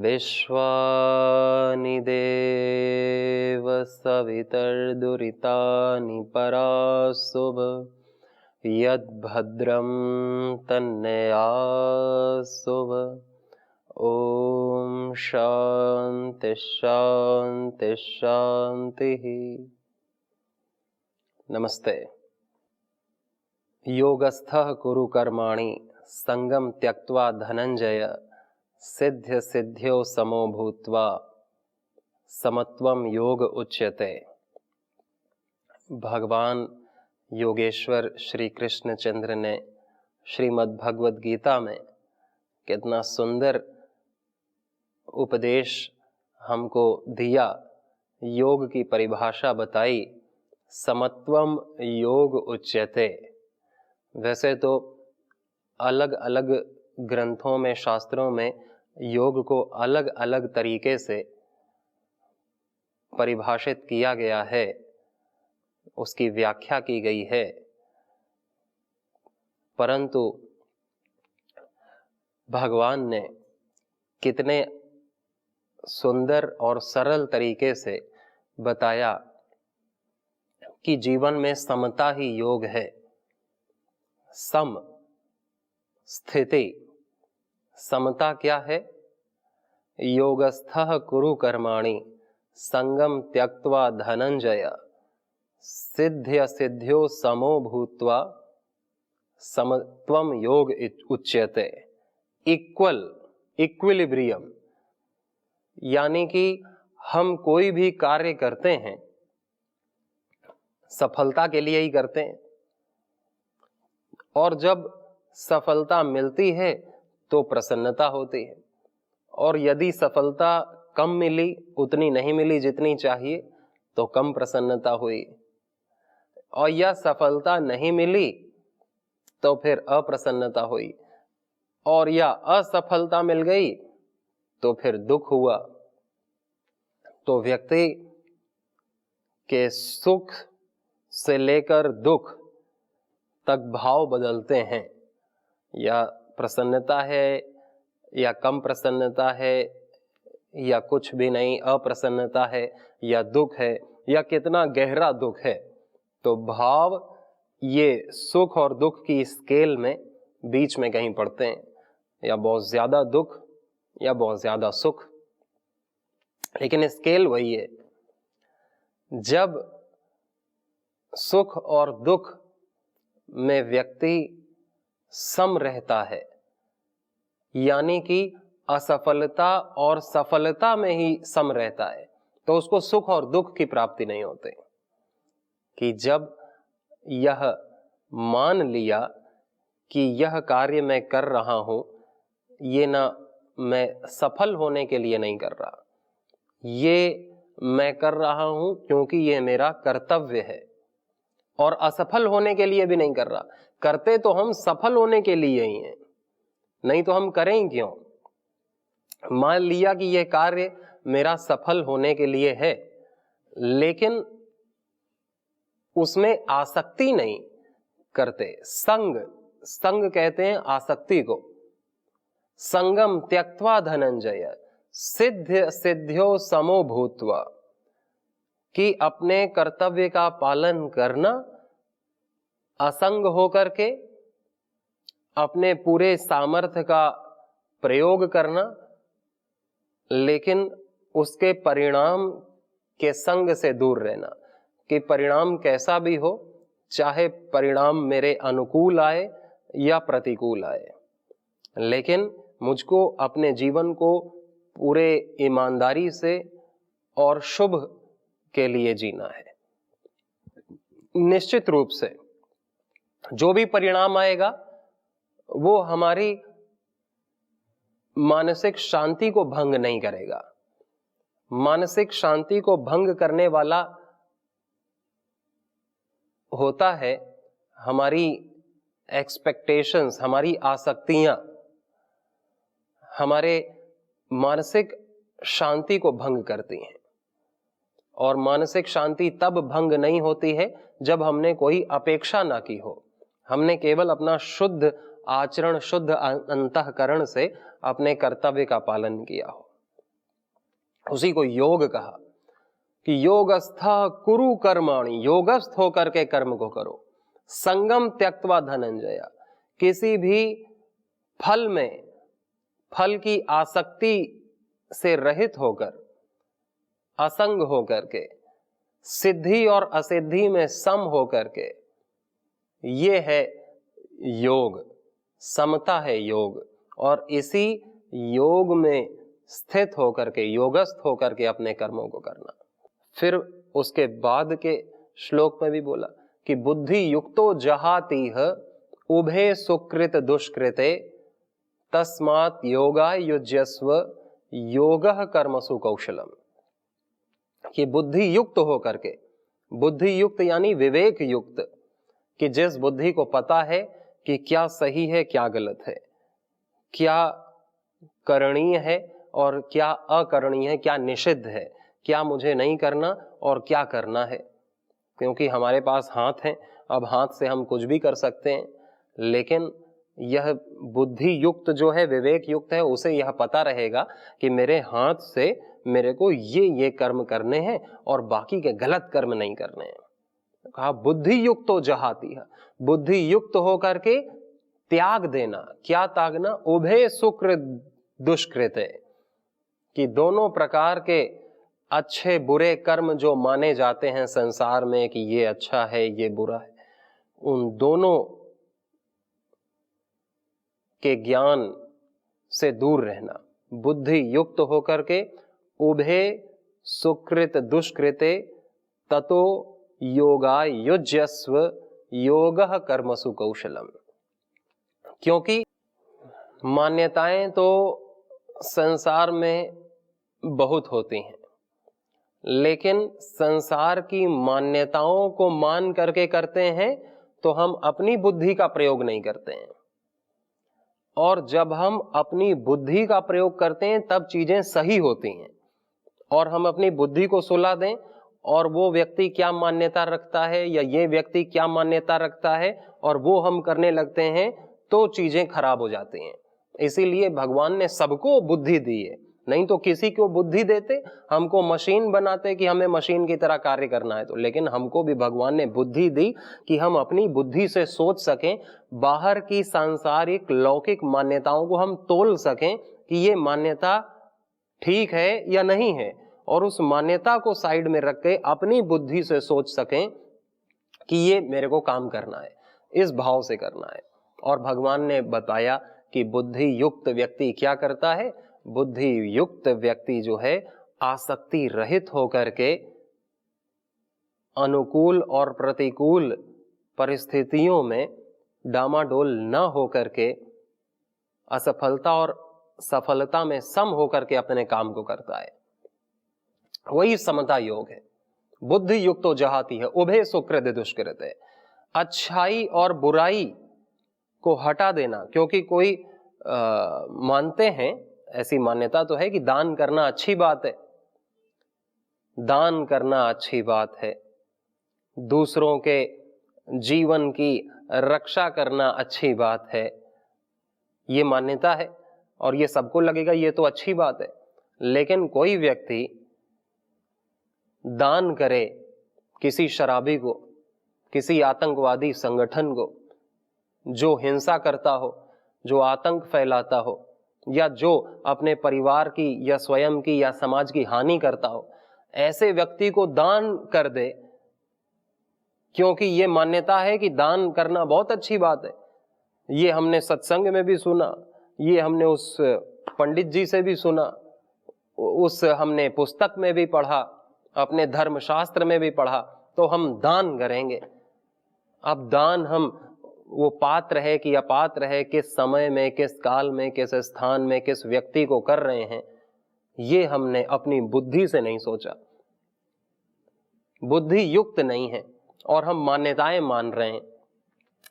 विश्वानि देव सवितर्दुरितानि पराशुभ यद्भद्रं तन्नयाशुभ। ओम शांति शांति शांति। नमस्ते। योगस्थः कुरु कर्माणि संगम त्यक्त्वा धनंजय सिद्ध्य सिद्ध्यो समो भूत्वा समत्वम योग उच्यते। भगवान योगेश्वर श्री कृष्ण चंद्र ने श्रीमद् भगवद गीता में कितना सुंदर उपदेश हमको दिया, योग की परिभाषा बताई। समत्वम योग उच्यते। वैसे तो अलग अलग ग्रंथों में, शास्त्रों में योग को अलग अलग तरीके से परिभाषित किया गया है, उसकी व्याख्या की गई है, परंतु भगवान ने कितने सुंदर और सरल तरीके से बताया कि जीवन में समता ही योग है। सम स्थिति, समता क्या है? योगस्थः कुरु कर्माणि संगम त्यक्त्वा धनंजय सिद्ध्य सिद्ध्यो समो भूत्वा समत्वम योग उच्यते। इक्विलिब्रियम, यानी कि हम कोई भी कार्य करते हैं सफलता के लिए ही करते हैं, और जब सफलता मिलती है तो प्रसन्नता होती है, और यदि सफलता कम मिली, उतनी नहीं मिली जितनी चाहिए, तो कम प्रसन्नता हुई, और यह सफलता नहीं मिली तो फिर अप्रसन्नता हुई, और या असफलता मिल गई तो फिर दुख हुआ। तो व्यक्ति के सुख से लेकर दुख तक भाव बदलते हैं, या प्रसन्नता है या कम प्रसन्नता है, या कुछ भी नहीं, अप्रसन्नता है या दुख है, या कितना गहरा दुख है। तो भाव ये सुख और दुख की स्केल में बीच में कहीं पड़ते हैं, या बहुत ज्यादा दुख या बहुत ज्यादा सुख, लेकिन स्केल वही है। जब सुख और दुख में व्यक्ति सम रहता है, यानी कि असफलता और सफलता में ही सम रहता है, तो उसको सुख और दुख की प्राप्ति नहीं होती। कि जब यह मान लिया कि यह कार्य मैं कर रहा हूं, ये ना मैं सफल होने के लिए नहीं कर रहा, ये मैं कर रहा हूं क्योंकि ये मेरा कर्तव्य है, और असफल होने के लिए भी नहीं कर रहा। करते तो हम सफल होने के लिए ही हैं, नहीं तो हम करें क्यों? मान लिया कि यह कार्य मेरा सफल होने के लिए है, लेकिन उसमें आसक्ति नहीं करते। संग कहते हैं आसक्ति को। संगम त्यक्त्वा धनंजय सिद्ध्य सिद्ध्यो समो भूत्वा, कि अपने कर्तव्य का पालन करना, असंग होकर के अपने पूरे सामर्थ्य का प्रयोग करना, लेकिन उसके परिणाम के संग से दूर रहना। कि परिणाम कैसा भी हो, चाहे परिणाम मेरे अनुकूल आए या प्रतिकूल आए, लेकिन मुझको अपने जीवन को पूरे ईमानदारी से और शुभ के लिए जीना है। निश्चित रूप से जो भी परिणाम आएगा वो हमारी मानसिक शांति को भंग नहीं करेगा। मानसिक शांति को भंग करने वाला होता है हमारी एक्सपेक्टेशंस, हमारी आसक्तियां हमारे मानसिक शांति को भंग करती हैं। और मानसिक शांति तब भंग नहीं होती है जब हमने कोई अपेक्षा ना की हो, हमने केवल अपना शुद्ध आचरण, शुद्ध अंतःकरण से अपने कर्तव्य का पालन किया हो। उसी को योग कहा कि योगस्था कुरु कर्माणि, योगस्थ होकर के कर्म को करो। संगम त्यक्त्वा धनंजय, किसी भी फल में, फल की आसक्ति से रहित होकर, असंग होकर के, सिद्धि और असिद्धि में सम होकर के, ये है योग, समता है योग। और इसी योग में स्थित होकर के, योगस्थ होकर के अपने कर्मों को करना। फिर उसके बाद के श्लोक में भी बोला कि बुद्धि युक्तो जहातीह उभे सुकृत दुष्कृते तस्मात् योगा युज्यस्व योगः कर्मसु कौशलम। कि बुद्धि युक्त होकर के, बुद्धि युक्त यानी विवेक युक्त, कि जिस बुद्धि को पता है कि क्या सही है क्या गलत है, क्या करणीय है और क्या अकरणीय है, क्या निषिद्ध है, क्या मुझे नहीं करना और क्या करना है। क्योंकि हमारे पास हाथ हैं, अब हाथ से हम कुछ भी कर सकते हैं, लेकिन यह बुद्धि युक्त जो है, विवेक युक्त है, उसे यह पता रहेगा कि मेरे हाथ से मेरे को ये कर्म करने हैं और बाकी के गलत कर्म नहीं करने हैं। कहा बुद्धि युक्त हो जहाती है, बुद्धि युक्त होकर के त्याग देना। क्या त्यागना? उभय सुकृत दुष्कृत, कि दोनों प्रकार के अच्छे बुरे कर्म जो माने जाते हैं संसार में कि ये अच्छा है ये बुरा है, उन दोनों के ज्ञान से दूर रहना। बुद्धि युक्त होकर के उभे सुकृत दुष्कृते ततो योगा युज्यस्व योगः कर्मसु कौशलम। क्योंकि मान्यताएं तो संसार में बहुत होती हैं, लेकिन संसार की मान्यताओं को मान करके करते हैं तो हम अपनी बुद्धि का प्रयोग नहीं करते हैं। और जब हम अपनी बुद्धि का प्रयोग करते हैं तब चीजें सही होती हैं। और हम अपनी बुद्धि को सुला दें और वो व्यक्ति क्या मान्यता रखता है या ये व्यक्ति क्या मान्यता रखता है और वो हम करने लगते हैं तो चीजें खराब हो जाती हैं। इसीलिए भगवान ने सबको बुद्धि दी है, नहीं तो किसी को बुद्धि देते, हमको मशीन बनाते कि हमें मशीन की तरह कार्य करना है तो। लेकिन हमको भी भगवान ने बुद्धि दी कि हम अपनी बुद्धि से सोच सकें, बाहर की सांसारिक लौकिक मान्यताओं को हम तोल सकें कि ये मान्यता ठीक है या नहीं है, और उस मान्यता को साइड में रख के अपनी बुद्धि से सोच सकें कि ये मेरे को काम करना है, इस भाव से करना है। और भगवान ने बताया कि बुद्धि युक्त व्यक्ति क्या करता है। बुद्धि युक्त व्यक्ति जो है आसक्ति रहित होकर के अनुकूल और प्रतिकूल परिस्थितियों में डामाडोल न होकर के असफलता और सफलता में सम होकर के अपने काम को करता है। वही समता योग है। बुद्धि युक्तो जहाती है उभय सुकृत दुष्कृत है। अच्छाई और बुराई को हटा देना। क्योंकि कोई मानते हैं, ऐसी मान्यता तो है कि दान करना अच्छी बात है, दान करना अच्छी बात है, दूसरों के जीवन की रक्षा करना अच्छी बात है, ये मान्यता है और ये सबको लगेगा ये तो अच्छी बात है। लेकिन कोई व्यक्ति दान करे किसी शराबी को, किसी आतंकवादी संगठन को जो हिंसा करता हो, जो आतंक फैलाता हो, या जो अपने परिवार की या स्वयं की या समाज की हानि करता हो, ऐसे व्यक्ति को दान कर दे, क्योंकि ये मान्यता है कि दान करना बहुत अच्छी बात है। ये हमने सत्संग में भी सुना, ये हमने उस पंडित जी से भी सुना, उस हमने पुस्तक में भी पढ़ा, अपने धर्मशास्त्र में भी पढ़ा, तो हम दान करेंगे। अब दान हम वो पात्र है कि अपात्र है, किस समय में, किस काल में, किस स्थान में, किस व्यक्ति को कर रहे हैं, ये हमने अपनी बुद्धि से नहीं सोचा, बुद्धि युक्त नहीं है। और हम मान्यताएं मान रहे हैं।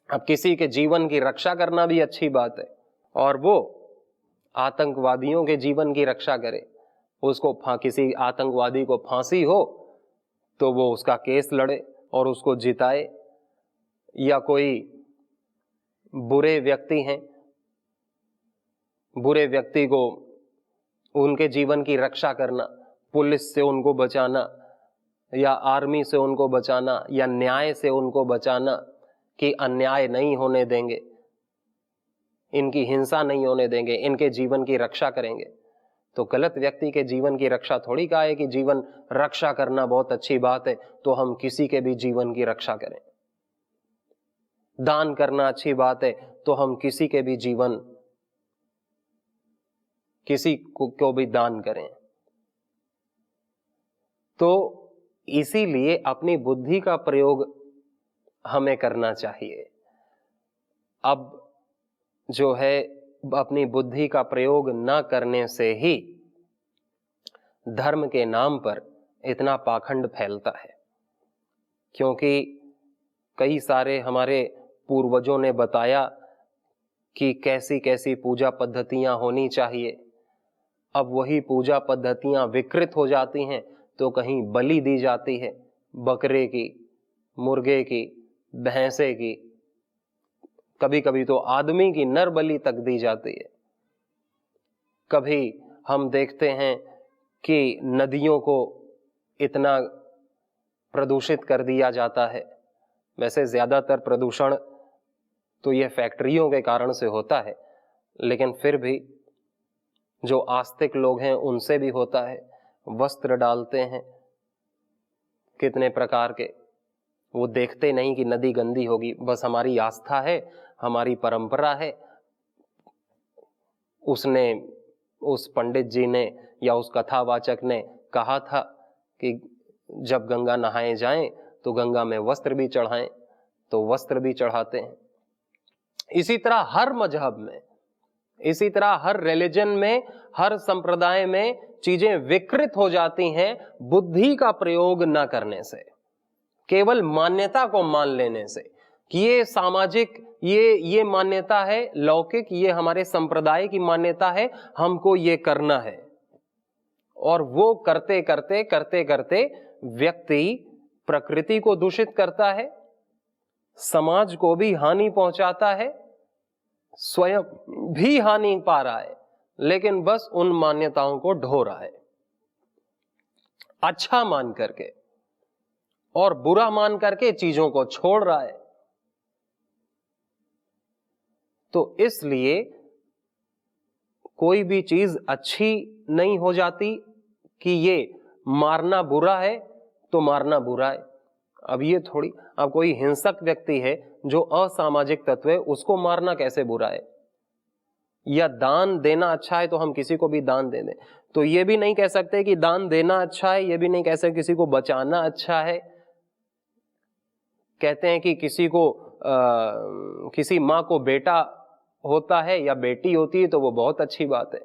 अब किसी के जीवन की रक्षा करना भी अच्छी बात है, और वो आतंकवादियों के जीवन की रक्षा करे, उसको किसी आतंकवादी को फांसी हो तो वो उसका केस लड़े और उसको जिताए, या कोई बुरे व्यक्ति हैं, बुरे व्यक्ति को उनके जीवन की रक्षा करना, पुलिस से उनको बचाना या आर्मी से उनको बचाना या न्याय से उनको बचाना कि अन्याय नहीं होने देंगे, इनकी हिंसा नहीं होने देंगे, इनके जीवन की रक्षा करेंगे। तो गलत व्यक्ति के जीवन की रक्षा थोड़ी कहा है कि जीवन रक्षा करना बहुत अच्छी बात है तो हम किसी के भी जीवन की रक्षा करें। दान करना अच्छी बात है तो हम किसी के भी जीवन, किसी को भी दान करें। तो इसीलिए अपनी बुद्धि का प्रयोग हमें करना चाहिए। अब जो है अपनी बुद्धि का प्रयोग न करने से ही धर्म के नाम पर इतना पाखंड फैलता है, क्योंकि कई सारे हमारे पूर्वजों ने बताया कि कैसी कैसी पूजा पद्धतियां होनी चाहिए। अब वही पूजा पद्धतियां विकृत हो जाती हैं तो कहीं बलि दी जाती है, बकरे की, मुर्गे की, भैंसे की, कभी कभी तो आदमी की नर बलि तक दी जाती है। कभी हम देखते हैं कि नदियों को इतना प्रदूषित कर दिया जाता है। वैसे ज्यादातर प्रदूषण तो ये फैक्ट्रियों के कारण से होता है, लेकिन फिर भी जो आस्तिक लोग हैं उनसे भी होता है। वस्त्र डालते हैं कितने प्रकार के, वो देखते नहीं कि नदी गंदी होगी, बस हमारी आस्था है, हमारी परंपरा है। उसने, उस पंडित जी ने या उस कथावाचक ने कहा था कि जब गंगा नहाए जाएं तो गंगा में वस्त्र भी चढ़ाएं, तो वस्त्र भी चढ़ाते हैं। इसी तरह हर मजहब में, इसी तरह हर रिलीजन में, हर संप्रदाय में चीजें विकृत हो जाती हैं बुद्धि का प्रयोग न करने से, केवल मान्यता को मान लेने से कि ये सामाजिक, ये मान्यता है लौकिक, ये हमारे संप्रदाय की मान्यता है, हमको ये करना है। और वो करते करते करते करते व्यक्ति प्रकृति को दूषित करता है, समाज को भी हानि पहुंचाता है, स्वयं भी हानि पा रहा है, लेकिन बस उन मान्यताओं को ढो रहा है अच्छा मान करके, और बुरा मान करके चीजों को छोड़ रहा है। तो इसलिए कोई भी चीज अच्छी नहीं हो जाती कि ये मारना बुरा है तो मारना बुरा है। अब ये थोड़ी, अब कोई हिंसक व्यक्ति है जो असामाजिक तत्व है, उसको मारना कैसे बुरा है? या दान देना अच्छा है तो हम किसी को भी दान दे दें, तो ये भी नहीं कह सकते कि दान देना अच्छा है, ये भी नहीं कह सकते किसी को बचाना अच्छा है। कहते हैं कि किसी को किसी माँ को बेटा होता है या बेटी होती है तो वो बहुत अच्छी बात है,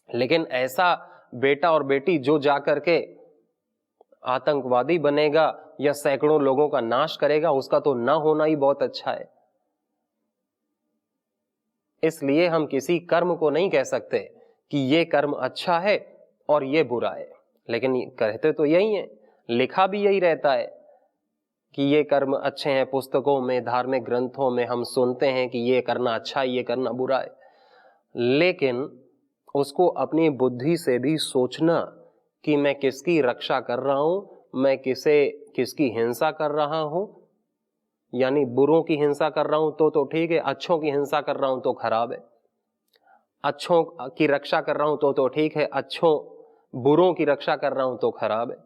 लेकिन ऐसा बेटा और बेटी जो जाकर के आतंकवादी बनेगा या सैकड़ों लोगों का नाश करेगा, उसका तो ना होना ही बहुत अच्छा है। इसलिए हम किसी कर्म को नहीं कह सकते कि ये कर्म अच्छा है और ये बुरा है, लेकिन कहते तो यही है, लिखा भी यही रहता है कि ये कर्म अच्छे हैं। पुस्तकों में, धार्मिक ग्रंथों में हम सुनते हैं कि ये करना अच्छा है, ये करना बुरा है, लेकिन उसको अपनी बुद्धि से भी सोचना कि मैं किसकी रक्षा कर रहा हूं, मैं किसकी हिंसा कर रहा हूं, यानी बुरों की हिंसा कर रहा हूं तो ठीक है, अच्छों की हिंसा कर रहा हूं तो खराब है। अच्छों की रक्षा कर रहा हूं तो ठीक है, अच्छों बुरों की रक्षा कर रहा हूं तो खराब है।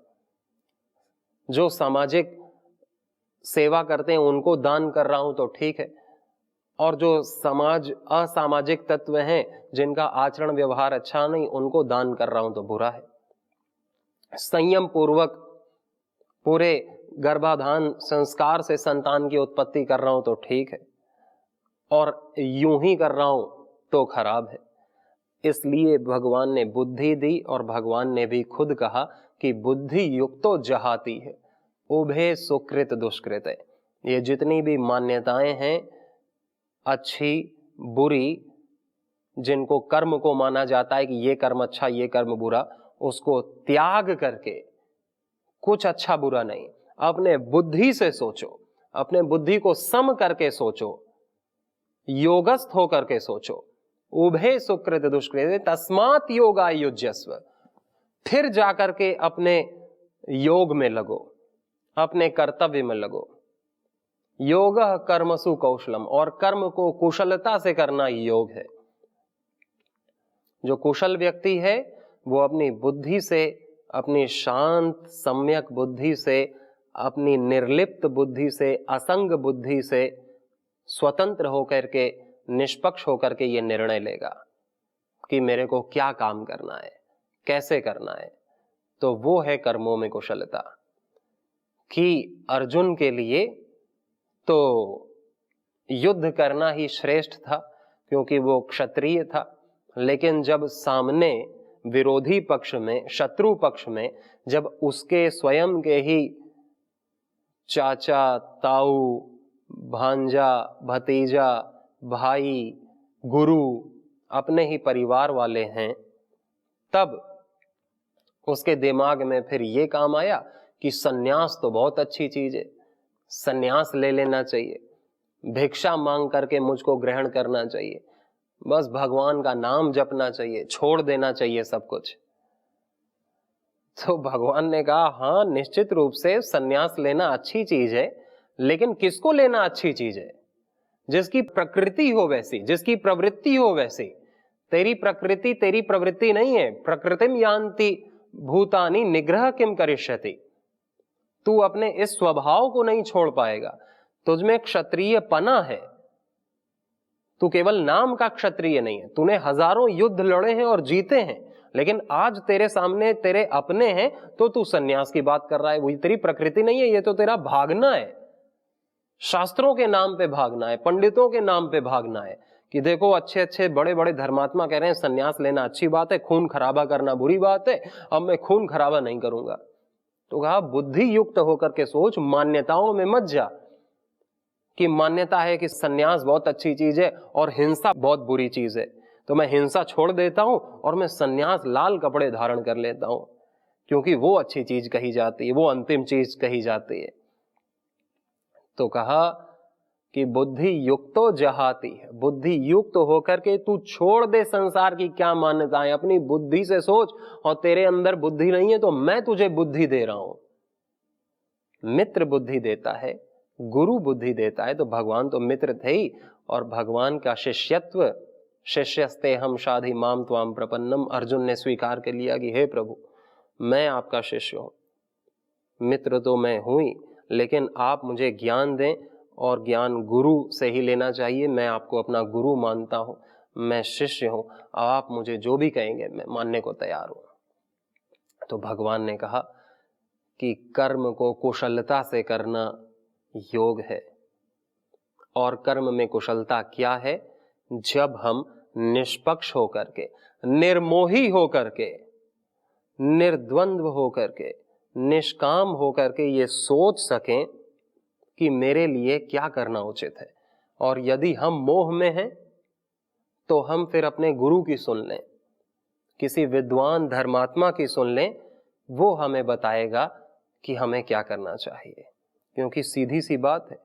जो सामाजिक सेवा करते हैं उनको दान कर रहा हूं तो ठीक है, और जो असामाजिक तत्व हैं जिनका आचरण व्यवहार अच्छा नहीं, उनको दान कर रहा हूं तो बुरा है। संयम पूर्वक पूरे गर्भाधान संस्कार से संतान की उत्पत्ति कर रहा हूं तो ठीक है, और यूं ही कर रहा हूं तो खराब है। इसलिए भगवान ने बुद्धि दी, और भगवान ने भी खुद कहा कि बुद्धि युक्तो जहाती है, उभे सुकृत दुष्कृत, ये जितनी भी मान्यताएं हैं, अच्छी बुरी, जिनको कर्म को माना जाता है कि ये कर्म अच्छा ये कर्म बुरा, उसको त्याग करके कुछ अच्छा बुरा नहीं, अपने बुद्धि से सोचो, अपने बुद्धि को सम करके सोचो, योगस्थ होकर के सोचो। उभे सुकृत दुष्कृत तस्मात् योगा युज्यस्व, फिर जाकर के अपने योग में लगो, अपने कर्तव्य में लगो। योग कर्मसु कौशलम, और कर्म को कुशलता से करना योग है। जो कुशल व्यक्ति है वो अपनी बुद्धि से, अपनी शांत सम्यक बुद्धि से, अपनी निर्लिप्त बुद्धि से, असंग बुद्धि से स्वतंत्र होकर के, निष्पक्ष होकर के ये निर्णय लेगा कि मेरे को क्या काम करना है, कैसे करना है। तो वो है कर्मों में कुशलता। कि अर्जुन के लिए तो युद्ध करना ही श्रेष्ठ था क्योंकि वो क्षत्रिय था, लेकिन जब सामने विरोधी पक्ष में, शत्रु पक्ष में, जब उसके स्वयं के ही चाचा, ताऊ, भांजा, भतीजा, भाई, गुरु, अपने ही परिवार वाले हैं, तब उसके दिमाग में फिर ये काम आया कि सन्यास तो बहुत अच्छी चीज है, सन्यास ले लेना चाहिए, भिक्षा मांग करके मुझको ग्रहण करना चाहिए, बस भगवान का नाम जपना चाहिए, छोड़ देना चाहिए सब कुछ। तो भगवान ने कहा हाँ निश्चित रूप से सन्यास लेना अच्छी चीज है, लेकिन किसको लेना अच्छी चीज है? जिसकी प्रकृति हो वैसी, जिसकी प्रवृत्ति हो वैसी। तेरी प्रकृति तेरी प्रवृत्ति नहीं है। प्रकृतिम यान्ति भूतानि निग्रह किम करिष्यति। तू अपने इस स्वभाव को नहीं छोड़ पाएगा। तुझमें क्षत्रिय पना है, तू केवल नाम का क्षत्रिय नहीं है। तूने हजारों युद्ध लड़े हैं और जीते हैं, लेकिन आज तेरे सामने तेरे अपने हैं तो तू सन्यास की बात कर रहा है। वही तेरी प्रकृति नहीं है, ये तो तेरा भागना है। शास्त्रों के नाम पे भागना है, पंडितों के नाम पे भागना है कि देखो अच्छे अच्छे बड़े बड़े धर्मात्मा कह रहे हैं सन्यास लेना अच्छी बात है, खून खराबा करना बुरी बात है, अब मैं खून खराबा नहीं करूंगा। तो कहा बुद्धि युक्त होकर के सोच, मान्यताओं में मत जा कि मान्यता है कि सन्यास बहुत अच्छी चीज है और हिंसा बहुत बुरी चीज है, तो मैं हिंसा छोड़ देता हूं और मैं सन्यास लाल कपड़े धारण कर लेता हूं क्योंकि वो अच्छी चीज कही जाती है, वो अंतिम चीज कही जाती है। तो कहा कि बुद्धि युक्तो जहाती है, बुद्धि युक्त होकर के तू छोड़ दे संसार की क्या मान्यताएं, अपनी बुद्धि से सोच। और तेरे अंदर बुद्धि नहीं है तो मैं तुझे बुद्धि दे रहा हूं। मित्र बुद्धि देता है, गुरु बुद्धि देता है, तो भगवान तो मित्र थे ही। और भगवान का शिष्यत्व, शिष्यस्ते हम शाधि माम त्वाम प्रपन्नम, अर्जुन ने स्वीकार कर लिया कि हे प्रभु मैं आपका शिष्य हूं, मित्र तो मैं हूं ही, लेकिन आप मुझे ज्ञान दें और ज्ञान गुरु से ही लेना चाहिए। मैं आपको अपना गुरु मानता हूं, मैं शिष्य हूं, आप मुझे जो भी कहेंगे मैं मानने को तैयार हूं। तो भगवान ने कहा कि कर्म को कुशलता से करना योग है। और कर्म में कुशलता क्या है? जब हम निष्पक्ष होकर के, निर्मोही होकर के, निर्द्वंद्व होकर के, निष्काम होकर के ये सोच सकें कि मेरे लिए क्या करना उचित है। और यदि हम मोह में हैं तो हम फिर अपने गुरु की सुन लें, किसी विद्वान धर्मात्मा की सुन लें, वो हमें बताएगा कि हमें क्या करना चाहिए। क्योंकि सीधी सी बात है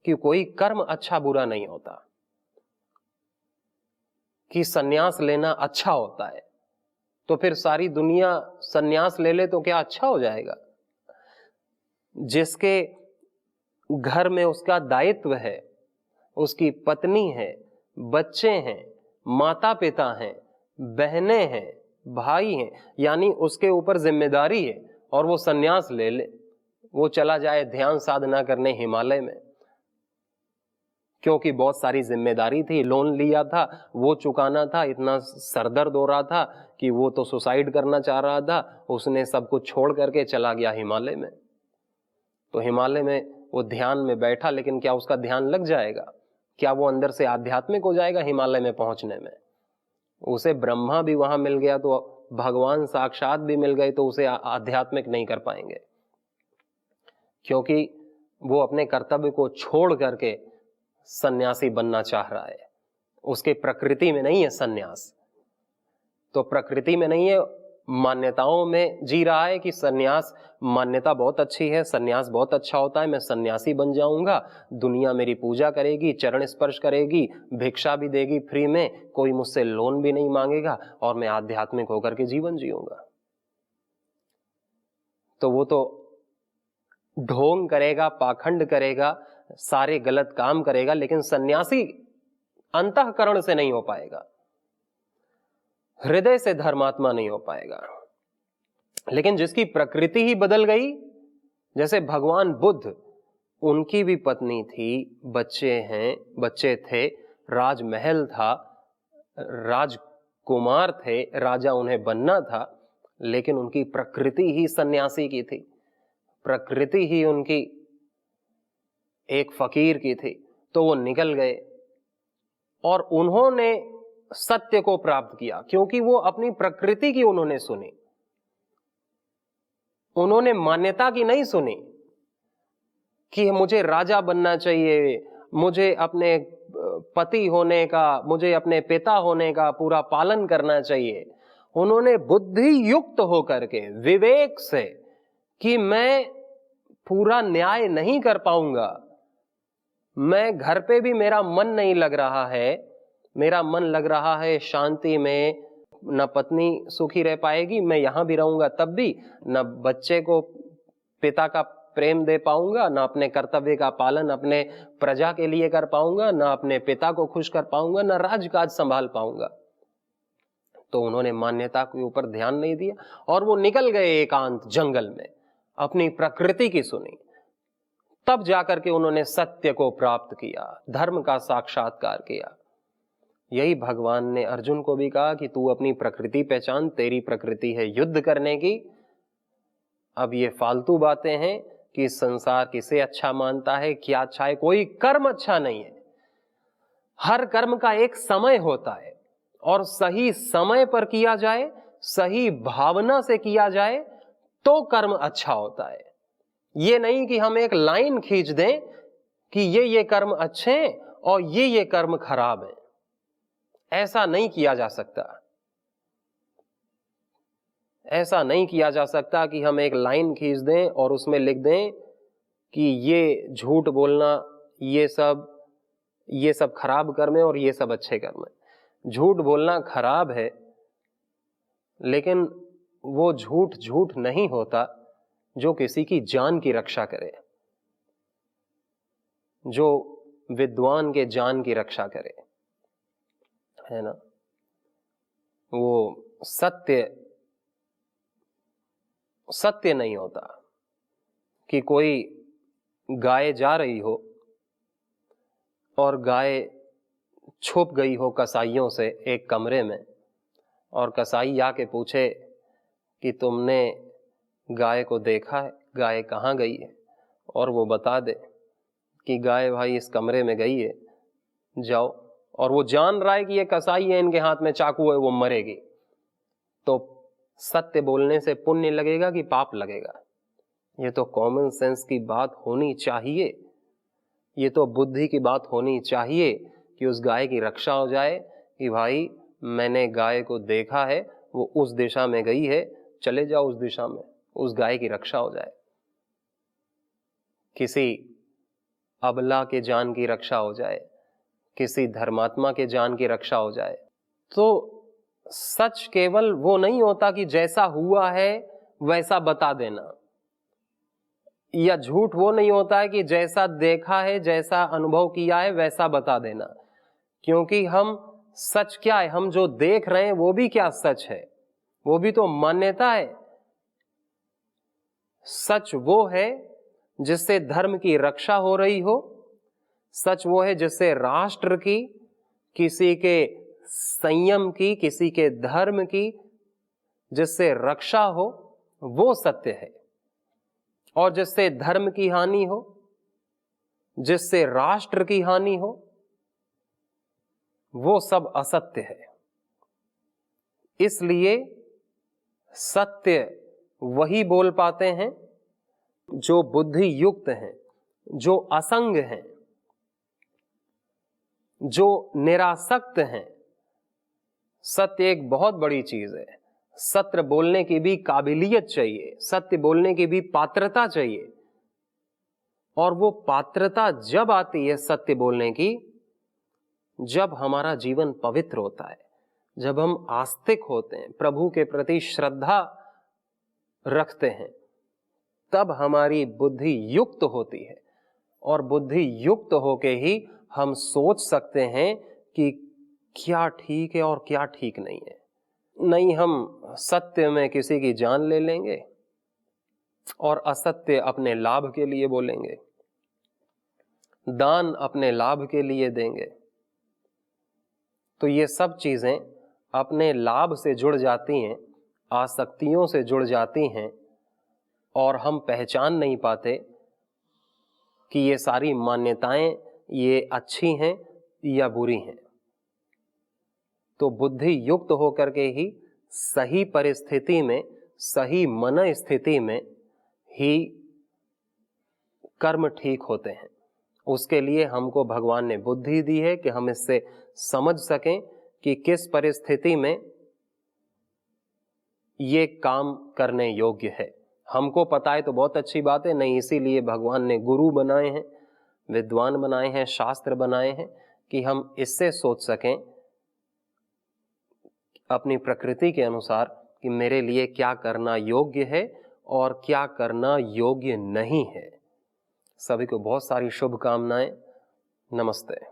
कि कोई कर्म अच्छा बुरा नहीं होता, कि सन्यास लेना अच्छा होता है तो फिर सारी दुनिया सन्यास ले ले तो क्या अच्छा हो जाएगा? जिसके घर में उसका दायित्व है, उसकी पत्नी है, बच्चे हैं, माता पिता हैं, बहनें हैं, भाई हैं, यानी उसके ऊपर जिम्मेदारी है, और वो सन्यास ले ले, वो चला जाए ध्यान साधना करने हिमालय में, क्योंकि बहुत सारी जिम्मेदारी थी, लोन लिया था, वो चुकाना था, इतना सरदर्द हो रहा था कि वो तो सुसाइड करना चाह रहा था। उसने सब कुछ छोड़ करके चला गया हिमालय में। तो हिमालय में वो ध्यान में बैठा, लेकिन क्या उसका ध्यान लग जाएगा? क्या वो अंदर से आध्यात्मिक हो जाएगा हिमालय में पहुंचने में? उसे ब्रह्मा भी वहां मिल गया तो भगवान साक्षात भी मिल गए तो उसे आध्यात्मिक नहीं कर पाएंगे। क्योंकि वो अपने कर्तव्य को छोड़ करके सन्यासी बनना चाह रहा है। उसके प्रकृति में नहीं है सन्यास, तो प्रकृति में नहीं है, मान्यताओं में जी रहा है कि सन्यास मान्यता बहुत अच्छी है, सन्यास बहुत अच्छा होता है, मैं सन्यासी बन जाऊंगा, दुनिया मेरी पूजा करेगी, चरण स्पर्श करेगी, भिक्षा भी देगी फ्री में, कोई मुझसे लोन भी नहीं मांगेगा और मैं आध्यात्मिक होकर के जीवन जीऊंगा। तो वो तो ढोंग करेगा, पाखंड करेगा, सारे गलत काम करेगा, लेकिन सन्यासी अंतःकरण से नहीं हो पाएगा, हृदय से धर्मात्मा नहीं हो पाएगा। लेकिन जिसकी प्रकृति ही बदल गई, जैसे भगवान बुद्ध, उनकी भी पत्नी थी, बच्चे थे, राजमहल था, राजकुमार थे, राजा उन्हें बनना था, लेकिन उनकी प्रकृति ही सन्यासी की थी, प्रकृति ही उनकी एक फकीर की थी। तो वो निकल गए और उन्होंने सत्य को प्राप्त किया, क्योंकि वो अपनी प्रकृति की उन्होंने सुनी, उन्होंने मान्यता की नहीं सुनी कि मुझे राजा बनना चाहिए, मुझे अपने पति होने का, मुझे अपने पिता होने का पूरा पालन करना चाहिए। उन्होंने बुद्धि युक्त होकर के, विवेक से, कि मैं पूरा न्याय नहीं कर पाऊंगा, मैं घर पे भी मेरा मन नहीं लग रहा है, मेरा मन लग रहा है शांति में, न पत्नी सुखी रह पाएगी, मैं यहां भी रहूंगा तब भी, न बच्चे को पिता का प्रेम दे पाऊंगा, न अपने कर्तव्य का पालन अपने प्रजा के लिए कर पाऊंगा, न अपने पिता को खुश कर पाऊंगा, न राजकाज संभाल पाऊंगा। तो उन्होंने मान्यता के ऊपर ध्यान नहीं दिया और वो निकल गए एकांत जंगल में, अपनी प्रकृति की सुनी, तब जाकर के उन्होंने सत्य को प्राप्त किया, धर्म का साक्षात्कार किया। यही भगवान ने अर्जुन को भी कहा कि तू अपनी प्रकृति पहचान, तेरी प्रकृति है युद्ध करने की। अब ये फालतू बातें हैं कि संसार किसे अच्छा मानता है, क्या अच्छा है, कोई कर्म अच्छा नहीं है। हर कर्म का एक समय होता है और सही समय पर किया जाए, सही भावना से किया जाए तो कर्म अच्छा होता है। ये नहीं कि हम एक लाइन खींच दें कि ये कर्म अच्छे हैं और ये कर्म खराब हैं। ऐसा नहीं किया जा सकता, ऐसा नहीं किया जा सकता कि हम एक लाइन खींच दें और उसमें लिख दें कि ये झूठ बोलना, ये सब खराब कर्म है और ये सब अच्छे कर्म है। झूठ बोलना खराब है, लेकिन वो झूठ नहीं होता जो किसी की जान की रक्षा करे, जो विद्वान के जान की रक्षा करे, है ना। वो सत्य नहीं होता कि कोई गाय जा रही हो और गाय छुप गई हो कसाईयों से एक कमरे में, और कसाई आके पूछे कि तुमने गाय को देखा है, गाय कहाँ गई है, और वो बता दे कि गाय भाई इस कमरे में गई है, जाओ, और वो जान रहा है कि ये कसाई है, इनके हाथ में चाकू है, वो मरेगी, तो सत्य बोलने से पुण्य लगेगा कि पाप लगेगा? ये तो कॉमन सेंस की बात होनी चाहिए, ये तो बुद्धि की बात होनी चाहिए कि उस गाय की रक्षा हो जाए कि भाई मैंने गाय को देखा है, वो उस दिशा में गई है, चले जाओ उस दिशा में, उस गाय की रक्षा हो जाए। किसी अबला के जान की रक्षा हो जाए, किसी धर्मात्मा के जान की रक्षा हो जाए। तो सच केवल वो नहीं होता कि जैसा हुआ है वैसा बता देना, या झूठ वो नहीं होता है कि जैसा देखा है, जैसा अनुभव किया है वैसा बता देना। क्योंकि हम सच क्या है, हम जो देख रहे हैं वो भी क्या सच है, वो भी तो मान्यता है। सच वो है जिससे धर्म की रक्षा हो रही हो, सच वो है जिससे राष्ट्र की, किसी के संयम की, किसी के धर्म की जिससे रक्षा हो, वो सत्य है। और जिससे धर्म की हानि हो, जिससे राष्ट्र की हानि हो, वो सब असत्य है। इसलिए सत्य वही बोल पाते हैं जो बुद्धि युक्त हैं, जो असंग हैं, जो निरासक्त हैं। सत्य एक बहुत बड़ी चीज है। सत्य बोलने की भी काबिलियत चाहिए, सत्य बोलने की भी पात्रता चाहिए। और वो पात्रता जब आती है सत्य बोलने की, जब हमारा जीवन पवित्र होता है, जब हम आस्तिक होते हैं, प्रभु के प्रति श्रद्धा रखते हैं, तब हमारी बुद्धि युक्त होती है। और बुद्धि युक्त होके ही हम सोच सकते हैं कि क्या ठीक है और क्या ठीक नहीं है। नहीं हम सत्य में किसी की जान ले लेंगे और असत्य अपने लाभ के लिए बोलेंगे, दान अपने लाभ के लिए देंगे। तो ये सब चीजें अपने लाभ से जुड़ जाती हैं, आसक्तियों से जुड़ जाती हैं, और हम पहचान नहीं पाते कि ये सारी मान्यताएं ये अच्छी हैं या बुरी हैं। तो बुद्धि युक्त होकर के ही सही परिस्थिति में, सही मन स्थिति में ही कर्म ठीक होते हैं। उसके लिए हमको भगवान ने बुद्धि दी है कि हम इससे समझ सकें कि किस परिस्थिति में ये काम करने योग्य है। हमको पता है तो बहुत अच्छी बात है, नहीं इसीलिए भगवान ने गुरु बनाए हैं, विद्वान बनाए हैं, शास्त्र बनाए हैं कि हम इससे सोच सकें अपनी प्रकृति के अनुसार कि मेरे लिए क्या करना योग्य है और क्या करना योग्य नहीं है। सभी को बहुत सारी शुभकामनाएं। नमस्ते।